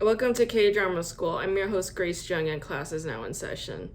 Welcome to K-Drama School. I'm your host, Grace Jung, and class is now in session.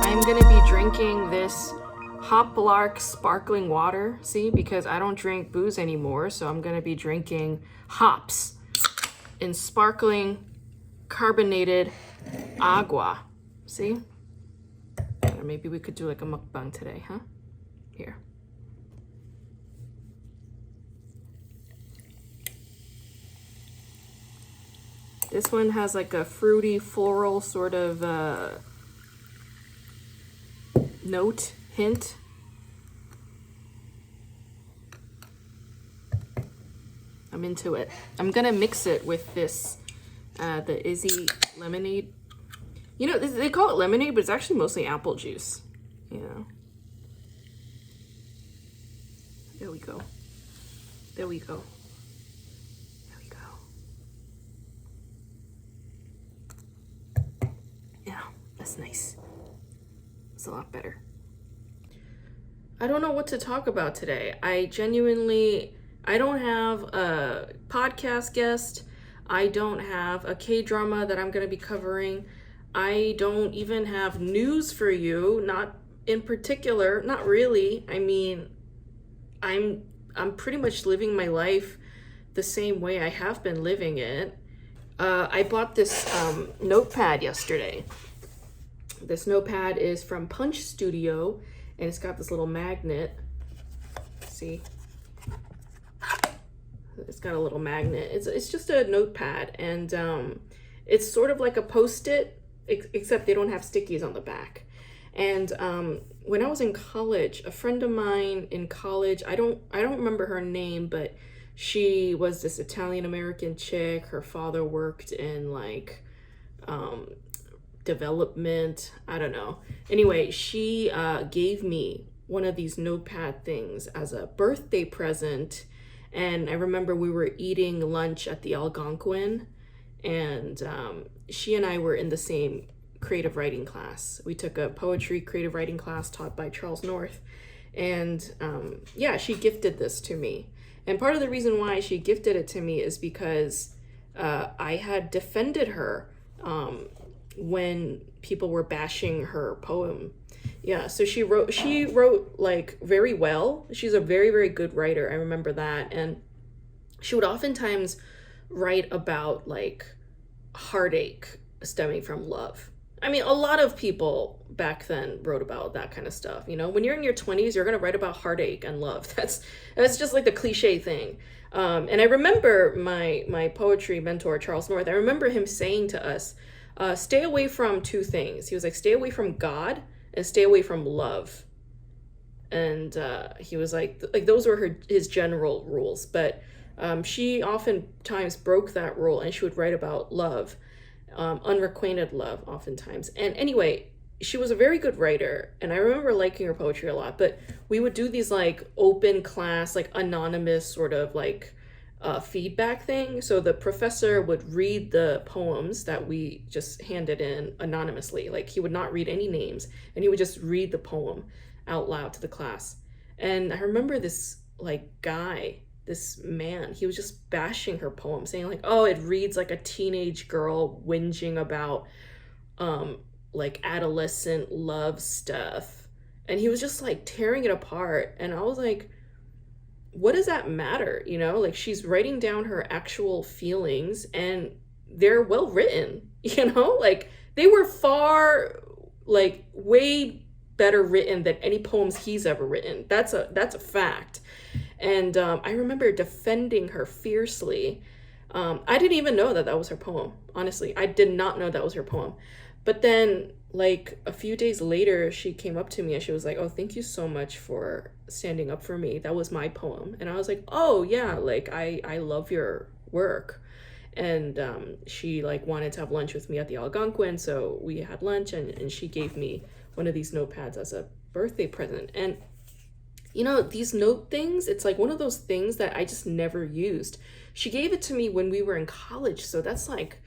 I'm going to be drinking this Hoplark sparkling water, see, because I don't drink booze anymore, so I'm going to be drinking hops in sparkling carbonated agua, see? Or maybe we could do like a mukbang today, huh? Here. This one has like a fruity, floral sort of note, hint. I'm into it. I'm gonna mix it with this, the Izzy lemonade. You know, they call it lemonade, but it's actually mostly apple juice. You know. There we go. There we go. There we go. Yeah, that's nice. It's a lot better. I don't know what to talk about today. I don't have a podcast guest. I don't have a K-drama that I'm going to be covering. I don't even have news for you, not in particular, not really. I mean, I'm pretty much living my life the same way I have been living it. I bought this notepad yesterday. This notepad is from Punch Studio, and it's got this little magnet. See? It's got a little magnet. It's just a notepad, and it's sort of like a Post-it, except they don't have stickies on the back. And when I was in college, a friend of mine in college, I don't remember her name, but she was this Italian American chick. Her father worked in like development. I don't know. Anyway, she gave me one of these notepad things as a birthday present. And I remember we were eating lunch at the Algonquin, and she and I were in the same creative writing class. We took a poetry creative writing class taught by Charles North. And yeah, she gifted this to me. And part of the reason why she gifted it to me is because I had defended her when people were bashing her poem. Yeah, so she wrote like very well. She's a very, very good writer. I remember that. And she would oftentimes write about like heartache stemming from love. I mean, a lot of people back then wrote about that kind of stuff. You know, when you're in your 20s, you're going to write about heartache and love. That's just like the cliche thing. And I remember my poetry mentor, Charles North, I remember him saying to us, stay away from two things. He was like, stay away from God and stay away from love. And he was like those were his general rules. But she oftentimes broke that rule, and she would write about love, unrequited love oftentimes. And anyway, she was a very good writer, and I remember liking her poetry a lot. But we would do these like open class, like anonymous sort of like feedback thing. So the professor would read the poems that we just handed in anonymously. Like he would not read any names, and he would just read the poem out loud to the class. And I remember this like guy, this man, he was just bashing her poem, saying like, oh, it reads like a teenage girl whinging about like adolescent love stuff. And he was just like tearing it apart. And I was like, what does that matter? You know, like she's writing down her actual feelings, and they're well written, you know, like they were far, like way better written than any poems he's ever written. That's a fact. And I remember defending her fiercely. I didn't even know that was her poem. Honestly, I did not know that was her poem. But then like a few days later, she came up to me and she was like, oh, thank you so much for standing up for me. That was my poem. And I was like, oh yeah, like I love your work. And she like wanted to have lunch with me at the Algonquin. So we had lunch, and she gave me one of these notepads as a birthday present. And you know, these note things, it's like one of those things that I just never used. She gave it to me when we were in college, so that's like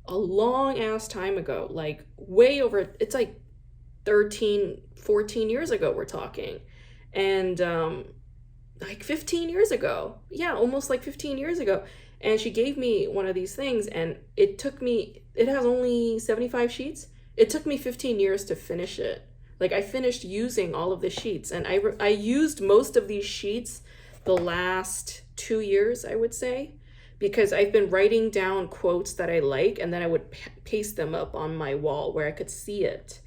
a long ass time ago, like way over, it's like 13, 14 years ago we're talking. And like 15 years ago. Yeah, almost like 15 years ago. And she gave me one of these things, and it has only 75 sheets. It took me 15 years to finish it. Like, I finished using all of the sheets, and I used most of these sheets the last 2 years, I would say, because I've been writing down quotes that I like, and then I would paste them up on my wall where I could see it.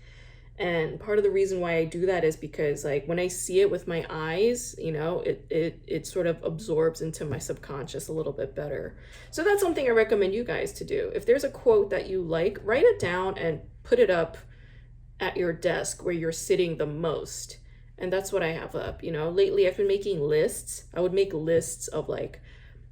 And part of the reason why I do that is because, like, when I see it with my eyes, you know, it sort of absorbs into my subconscious a little bit better. So that's something I recommend you guys to do. If there's a quote that you like, write it down and put it up at your desk where you're sitting the most. And that's what I have up. You know, lately I've been making lists. I would make lists of like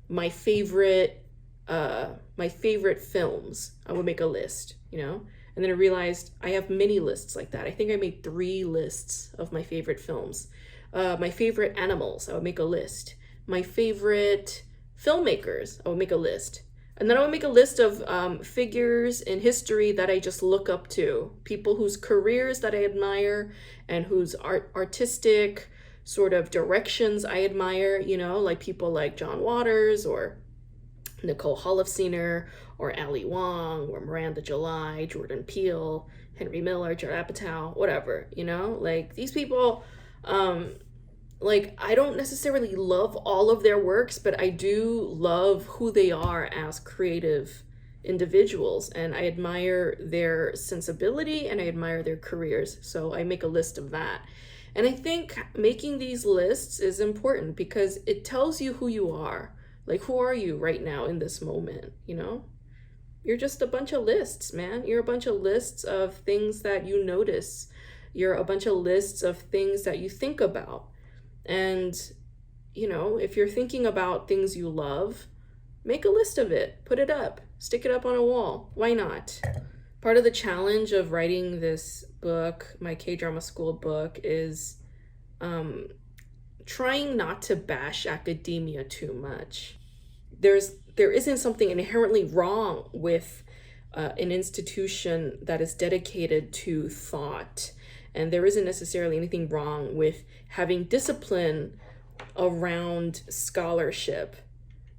my favorite films. I would make a list, you know. And then I realized I have many lists like that. I think I made 3 lists of my favorite films. My favorite animals, I would make a list. My favorite filmmakers, I would make a list. And then I would make a list of figures in history that I just look up to. People whose careers that I admire and whose artistic sort of directions I admire, you know, like people like John Waters or Nicole Holofcener or Ali Wong or Miranda July, Jordan Peele, Henry Miller, Judd Apatow, whatever, you know, like these people, like I don't necessarily love all of their works, but I do love who they are as creative individuals, and I admire their sensibility and I admire their careers. So I make a list of that. And I think making these lists is important because it tells you who you are. Like, who are you right now in this moment, you know? You're just a bunch of lists, man. You're a bunch of lists of things that you notice. You're a bunch of lists of things that you think about. And, you know, if you're thinking about things you love, make a list of it. Put it up. Stick it up on a wall. Why not? Part of the challenge of writing this book, my K-drama school book, is trying not to bash academia too much. There isn't something inherently wrong with an institution that is dedicated to thought, and there isn't necessarily anything wrong with having discipline around scholarship,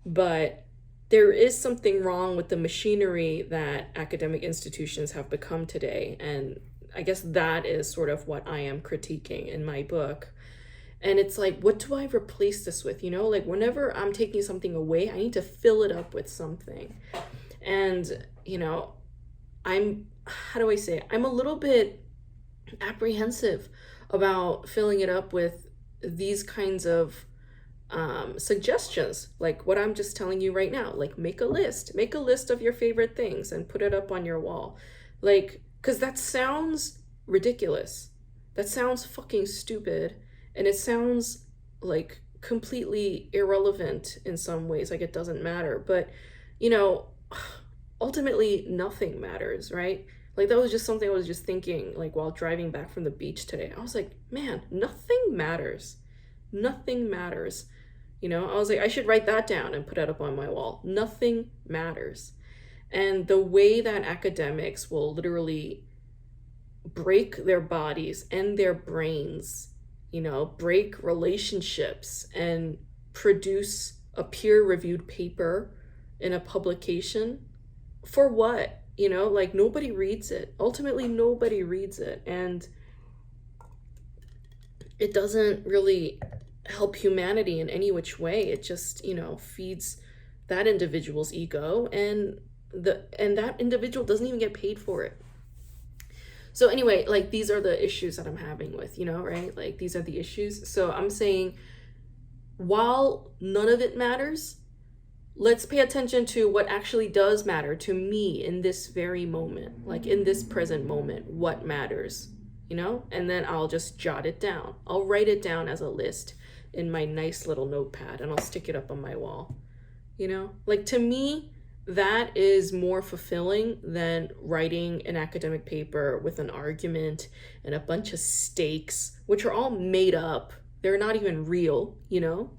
but there is something wrong with the machinery that academic institutions have become today, and I guess that is sort of what I am critiquing in my book. And it's like, what do I replace this with? You know, like whenever I'm taking something away, I need to fill it up with something. And, you know, I'm a little bit apprehensive about filling it up with these kinds of suggestions, like what I'm just telling you right now. Like, make a list of your favorite things and put it up on your wall. Like, because that sounds ridiculous. That sounds fucking stupid. And it sounds like completely irrelevant in some ways, like it doesn't matter. But, you know, ultimately nothing matters, right? Like that was just something I was just thinking, like while driving back from the beach today. I was like, man, nothing matters. Nothing matters. You know, I was like, I should write that down and put it up on my wall. Nothing matters. And the way that academics will literally break their bodies and their brains, you know, break relationships and produce a peer-reviewed paper in a publication, for what? You know, like nobody reads it. Ultimately, nobody reads it. And it doesn't really help humanity in any which way. It just, you know, feeds that individual's ego, and that individual doesn't even get paid for it. So anyway, like these are the issues that I'm having with, you know, right? Like these are the issues. So I'm saying, while none of it matters, let's pay attention to what actually does matter to me in this very moment, like in this present moment, what matters, you know? And then I'll just jot it down. I'll write it down as a list in my nice little notepad and I'll stick it up on my wall, you know? Like to me, that is more fulfilling than writing an academic paper with an argument and a bunch of stakes, which are all made up. They're not even real, you know?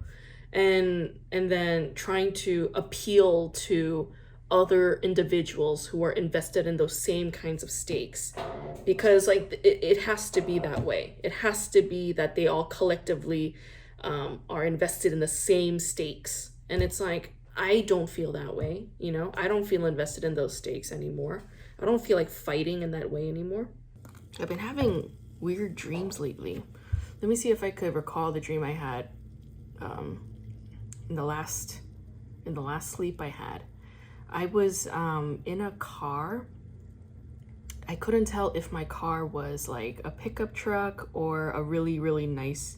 And then trying to appeal to other individuals who are invested in those same kinds of stakes, because like it has to be that way. It has to be that they all collectively are invested in the same stakes, and it's like I don't feel that way, you know. I don't feel invested in those stakes anymore. I don't feel like fighting in that way anymore. I've been having weird dreams lately. Let me see if I could recall the dream I had in the last sleep I had. I was in a car. I couldn't tell if my car was like a pickup truck or a really, really nice,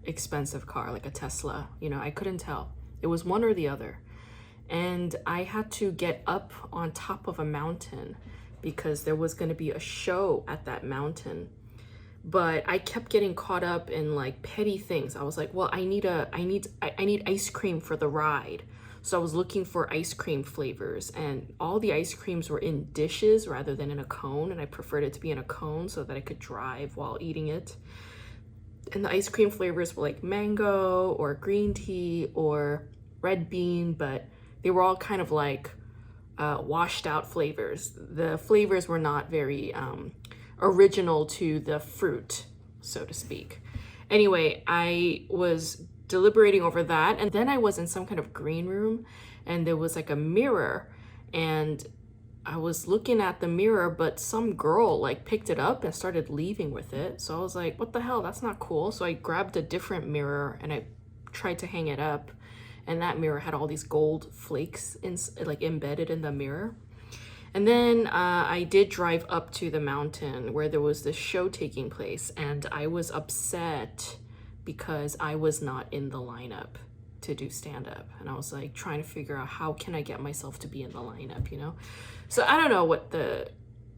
expensive car, like a Tesla. You know, I couldn't tell. It was one or the other. And I had to get up on top of a mountain because there was going to be a show at that mountain. But I kept getting caught up in like petty things. I was like, well, I need ice cream for the ride. So I was looking for ice cream flavors, and all the ice creams were in dishes rather than in a cone, and I preferred it to be in a cone so that I could drive while eating it. And the ice cream flavors were like mango or green tea or red bean, but they were all kind of like washed out flavors. The flavors were not very original to the fruit, so to speak. Anyway, I was deliberating over that, and then I was in some kind of green room, and there was like a mirror, and I was looking at the mirror, but some girl like picked it up and started leaving with it. So I was like, what the hell? That's not cool. So I grabbed a different mirror and I tried to hang it up, and that mirror had all these gold flakes like embedded in the mirror. And then I did drive up to the mountain where there was this show taking place, and I was upset because I was not in the lineup to do stand-up. And I was like trying to figure out how can I get myself to be in the lineup, you know? So I don't know what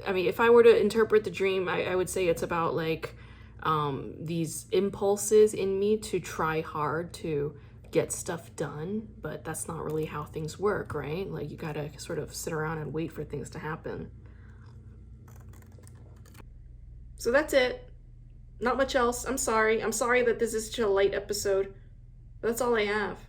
I mean, if I were to interpret the dream, I would say it's about like these impulses in me to try hard to get stuff done, but that's not really how things work, right? Like you gotta sort of sit around and wait for things to happen. So that's it. Not much else. I'm sorry. I'm sorry that this is such a light episode. That's all I have.